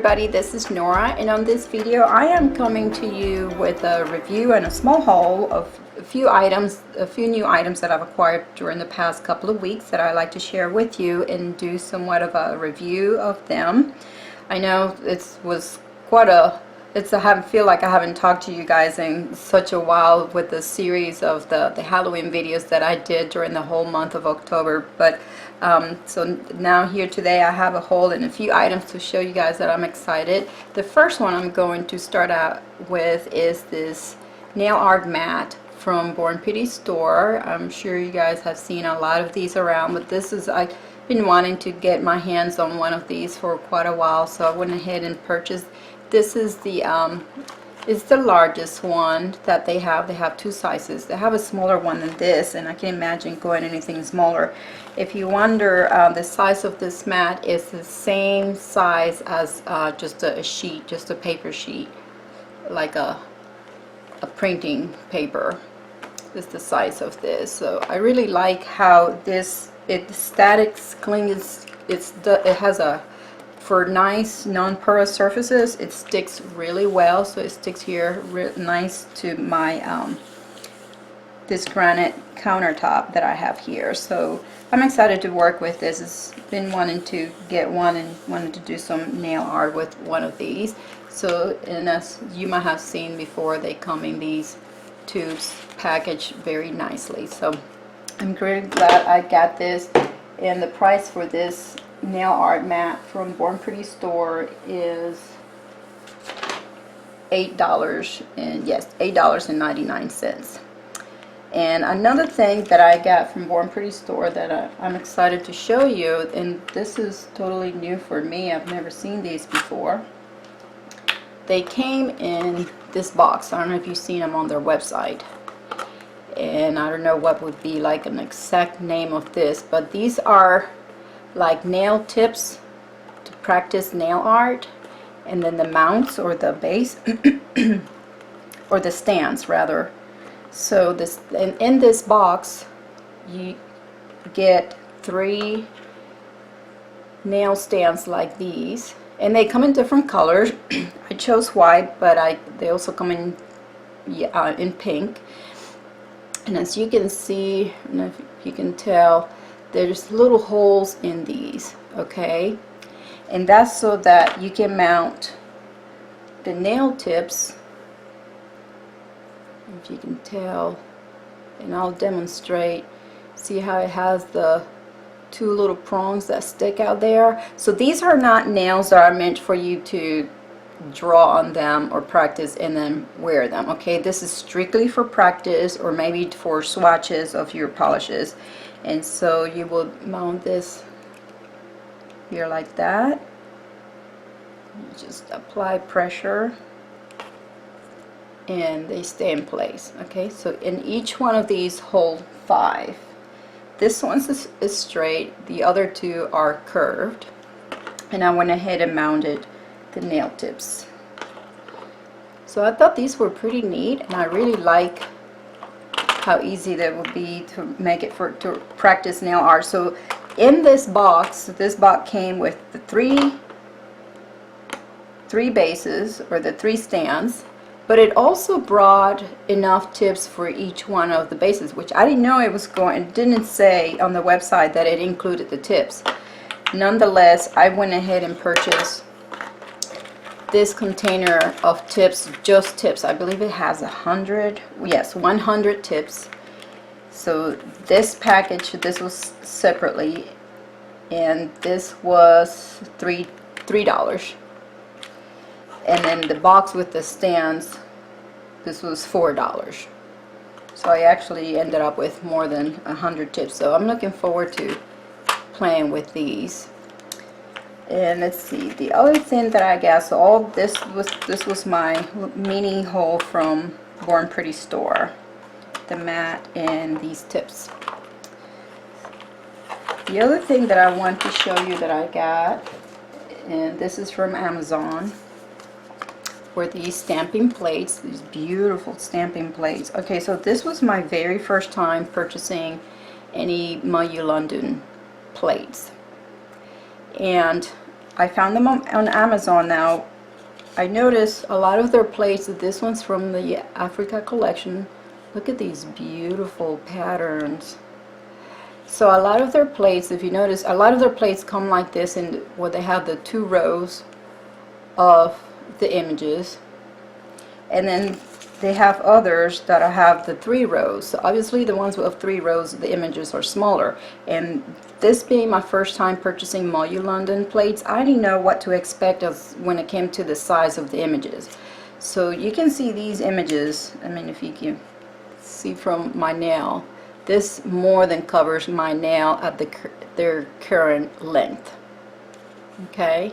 everybody, this is Nora, and on this video I am coming to you with a review and a small haul of a few new items that I've acquired during the past couple of weeks that I'd like to share with you and do somewhat of a review of them. I know I feel like I haven't talked to you guys in such a while with the series of the Halloween videos that I did during the whole month of October, but so now here today I have a haul and a few items to show you guys that I'm excited. The first one I'm going to start out with is this nail art mat from Born Pretty Store. I'm sure you guys have seen a lot of these around, but I've been wanting to get my hands on one of these for quite a while, so I went ahead and purchased. This is it's the largest one that they have. They have two sizes. They have a smaller one than this, and I can imagine going anything smaller. If you wonder, the size of this mat is the same size as just a paper sheet, like a printing paper. This is the size of this. So I really like how it statics cling. It has for nice non-porous surfaces, it sticks really well, so it sticks here nice to my this granite countertop that I have here. So I'm excited to work with this. I've been wanting to get one and wanted to do some nail art with one of these. So, and as you might have seen before, they come in these tubes packaged very nicely. So I'm really glad I got this, and the price for this nail art mat from Born Pretty Store is $8, and yes, $8.99. And another thing that I got from Born Pretty Store that I'm excited to show you, and this is totally new for me, I've never seen these before. They came in this box. I don't know if you've seen them on their website, and I don't know what would be like an exact name of this, but these are like nail tips to practice nail art, and then the mounts or the base or the stands rather. So in this box you get 3 nail stands like these, and they come in different colors. I chose white, but they also come in pink, and as you can see, I don't know if you can tell, there's little holes in these, okay? And that's so that you can mount the nail tips, if you can tell, and I'll demonstrate. See how it has the 2 little prongs that stick out there? So these are not nails that are meant for you to draw on them or practice and then wear them, okay? This is strictly for practice or maybe for swatches of your polishes. And so you will mount this here like that. You just apply pressure and they stay in place, okay? So in each one of these hold 5. This one is straight, the other 2 are curved, and I went ahead and mounted the nail tips. So I thought these were pretty neat, and I really like how easy that would be to make it to practice nail art. So in this box came with the three bases, or the 3 stands, but it also brought enough tips for each one of the bases, which I didn't know it didn't say on the website that it included the tips. Nonetheless, I went ahead and purchased this container of tips, just tips. I believe it has 100 tips. So this package, this was separately, and this was $3. And then the box with the stands, this was $4. So I actually ended up with more than 100 tips. So I'm looking forward to playing with these. And let's see, the other thing that I got, so all this was my mini haul from Born Pretty Store, the mat and these tips. The other thing that I want to show you that I got, and this is from Amazon, were these stamping plates, these beautiful stamping plates. Okay, so this was my very first time purchasing any Mayu London plates, and I found them on Amazon. Now I noticed a lot of their plates, this one's from the Africa collection. Look at these beautiful patterns. So a lot of their plates, if you notice, a lot of their plates come like this, and where they have the 2 rows of the images, and then they have others that have the 3 rows. So obviously the ones with 3 rows, the images are smaller. And this being my first time purchasing Moyu London plates, I didn't know what to expect as when it came to the size of the images. So you can see these images, I mean, if you can see from my nail, this more than covers my nail at their current length. Okay,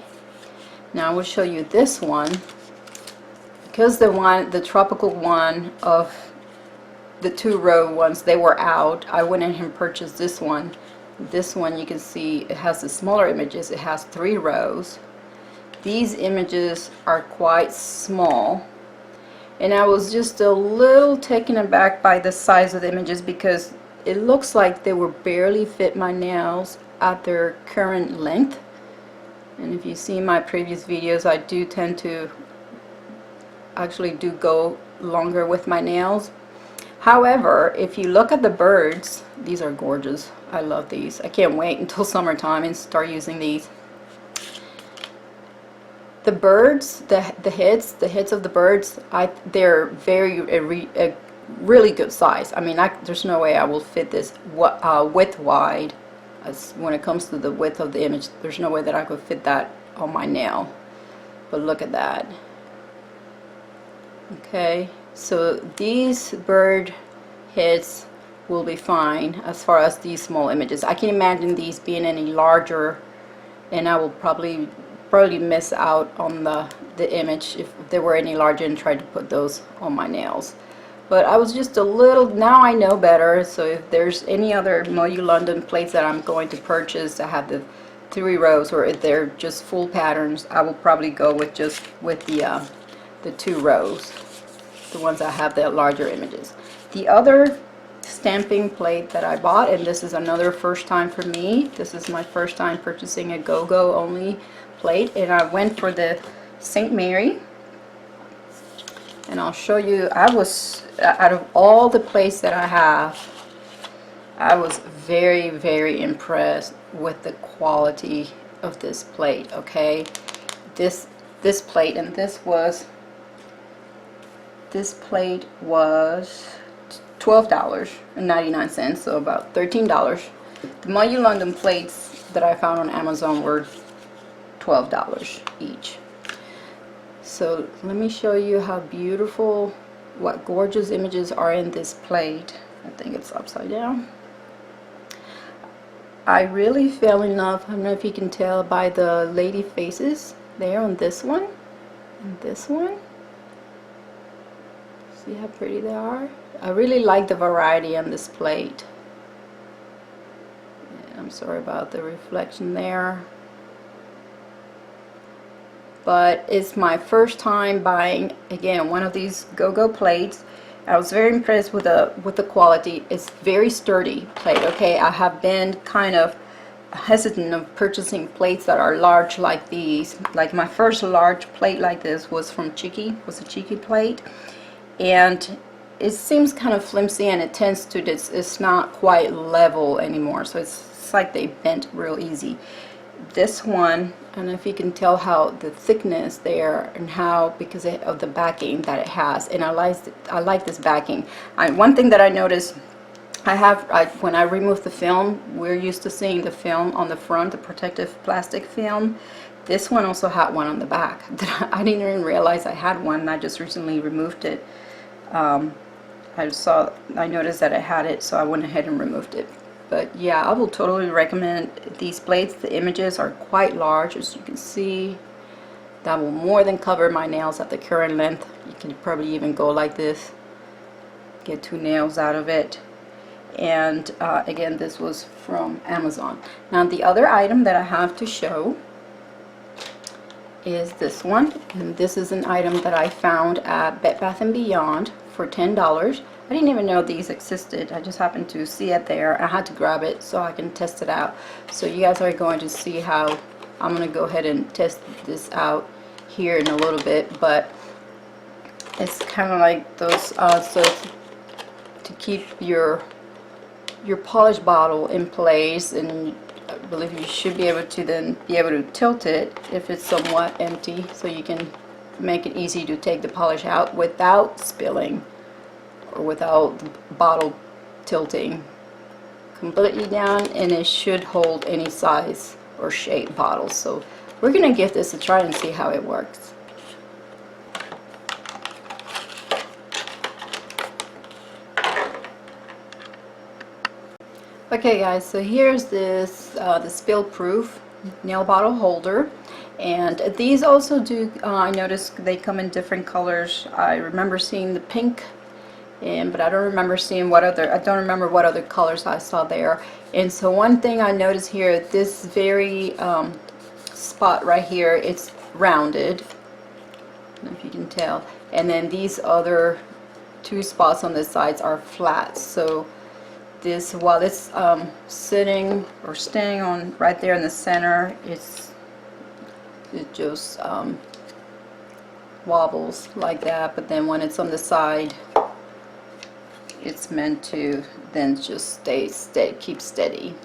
now I will show you this one. Because the tropical one of the 2 row ones, they were out, I went in and purchased this one. This one, you can see it has the smaller images. It has 3 rows. These images are quite small, and I was just a little taken aback by the size of the images, because it looks like they were barely fit my nails at their current length. And if you see my previous videos, I do tend to actually go longer with my nails. However, if you look at the birds, these are gorgeous. I love these. I can't wait until summertime and start using these. The birds, the heads of the birds, they're very a really good size. I mean, there's no way I will fit this width wide. When it comes to the width of the image, there's no way that I could fit that on my nail. But look at that. Okay, so these bird heads will be fine as far as these small images. I can imagine these being any larger, and I will probably miss out on the image if they were any larger and tried to put those on my nails. But I was just a little, now I know better. So if there's any other Moyu London plates that I'm going to purchase that have the 3 rows, or if they're just full patterns, I will probably go with the 2 rows, the ones that have the larger images. The other stamping plate that I bought, and this is another first time for me, this is my first time purchasing a go-go only plate, and I went for the St. Mary, and I'll show you. I was, out of all the plates that I have, I was very, very impressed with the quality of this plate. Okay, this plate, and this plate was $12.99, so about $13. The Moyu London plates that I found on Amazon were $12 each. So let me show you how beautiful, what gorgeous images are in this plate. I think it's upside down. I really fell in love, I don't know if you can tell by the lady faces there on this one and this one. See how pretty they are? I really like the variety on this plate. Yeah, I'm sorry about the reflection there. But it's my first time buying, again, one of these go-go plates. I was very impressed with the quality. It's very sturdy plate. Okay, I have been kind of hesitant of purchasing plates that are large like these. Like my first large plate like this was from Chiki, was a Chiki plate, and it seems kind of flimsy, and it tends to, it's not quite level anymore, so it's like they bent real easy. This one, I don't know if you can tell how the thickness there, and how, because of the backing that it has, and I like this backing. One thing that I noticed, when I remove the film, we're used to seeing the film on the front, the protective plastic film. This one also had one on the back that I didn't even realize I had one, and I just recently removed it. I noticed that I had it, so I went ahead and removed it. But yeah, I will totally recommend these plates. The images are quite large, as you can see. That will more than cover my nails at the current length. You can probably even go like this, get 2 nails out of it. And again, this was from Amazon. Now the other item that I have to show is this one, and this is an item that I found at Bed Bath & Beyond for $10. I didn't even know these existed. I just happened to see it there. I had to grab it so I can test it out. So you guys are going to see how I'm gonna go ahead and test this out here in a little bit, but it's kind of like those so to keep your polish bottle in place, and I believe you should be able to then be able to tilt it if it's somewhat empty, so you can make it easy to take the polish out without spilling or without the bottle tilting completely down, and it should hold any size or shape bottle. So we're gonna give this a try and see how it works. Okay guys, so here's this the spill proof nail bottle holder, and these also do I noticed they come in different colors. I remember seeing the pink, but I don't remember seeing what other, I don't remember what other colors I saw there. And so one thing I noticed here, this very spot right here, it's rounded, I don't know if you can tell, and then these other two spots on the sides are flat. So this, while it's sitting or staying on right there in the center, it just wobbles like that, but then when it's on the side, it's meant to then just stay keep steady.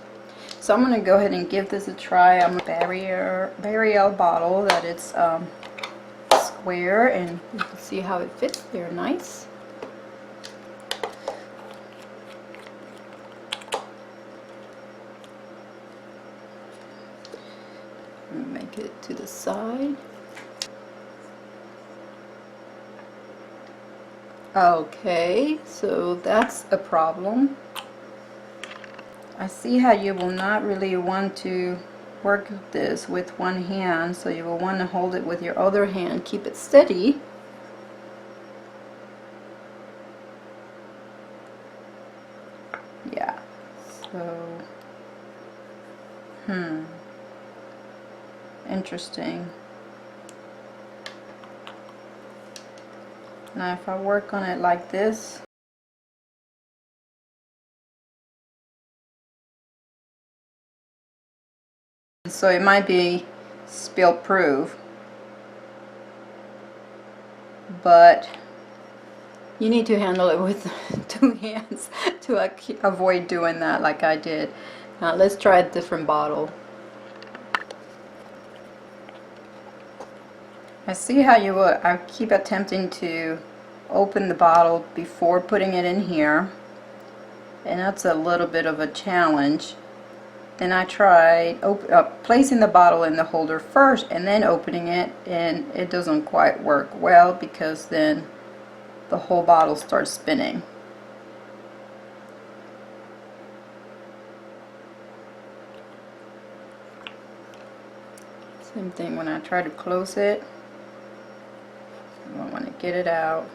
So I'm going to go ahead and give this a try. I'm a Barrier bottle that it's square, and you can see how it fits there nice. Make it to the side. Okay, so that's a problem. I see how you will not really want to work this with one hand, so you will want to hold it with your other hand, keep it steady. Yeah, so interesting. Now if I work on it like this, so it might be spill proof, but you need to handle it with two hands to avoid doing that like I did. Now let's try a different bottle. I see how you would. I keep attempting to open the bottle before putting it in here, and that's a little bit of a challenge. Then I tried placing the bottle in the holder first and then opening it, and it doesn't quite work well because then the whole bottle starts spinning. Same thing when I try to close it. I want to get it out.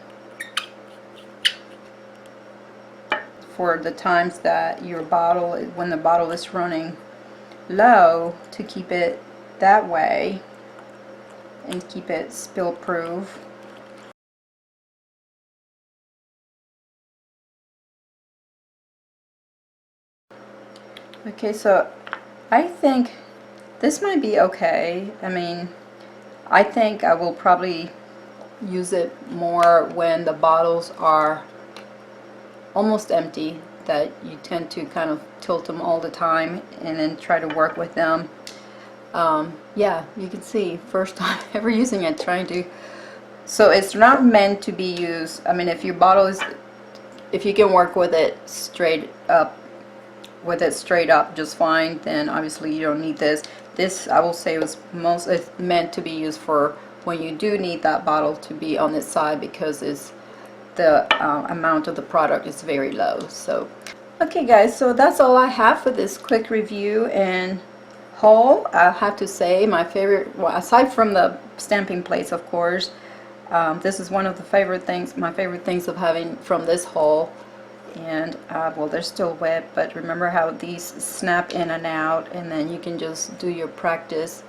For the times that your bottle, when the bottle is running low, to keep it that way and keep it spill proof. Okay, so I think this might be okay. I mean, I think I will probably use it more when the bottles are almost empty, that you tend to kind of tilt them all the time and then try to work with them. Yeah, you can see first time ever using it, trying to, so it's not meant to be used. I mean, if your bottle is, if you can work with it straight up just fine, then obviously you don't need this. This, I will say, was it's meant to be used for when you do need that bottle to be on its side, because it's the amount of the product is very low. So okay guys, so that's all I have for this quick review and haul. I have to say my favorite, well, aside from the stamping plates of course, this is one of the my favorite things of having from this haul. And well, they're still wet, but remember how these snap in and out, and then you can just do your practice.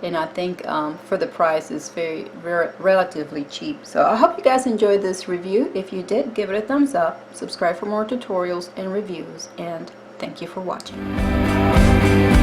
And I think for the price is very relatively cheap. So I hope you guys enjoyed this review. If you did, give it a thumbs up, subscribe for more tutorials and reviews, and thank you for watching.